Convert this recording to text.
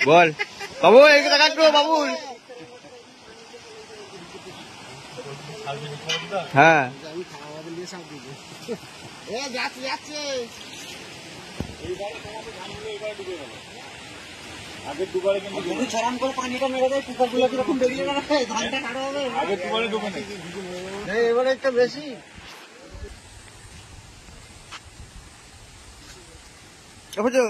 বল বাবু এদিকে তাকা একটু বাবু। হ্যাঁ আগের দুবারে কিন্তু ছড়ান করে পানিটা মেরে দেয়, পুকুর গুলো কিরকম বেরিয়ে গেল, ধানটা কাটা হবে। আগের দুবারে ডুবে নেই, এবারে একটা বেশি। বুঝছো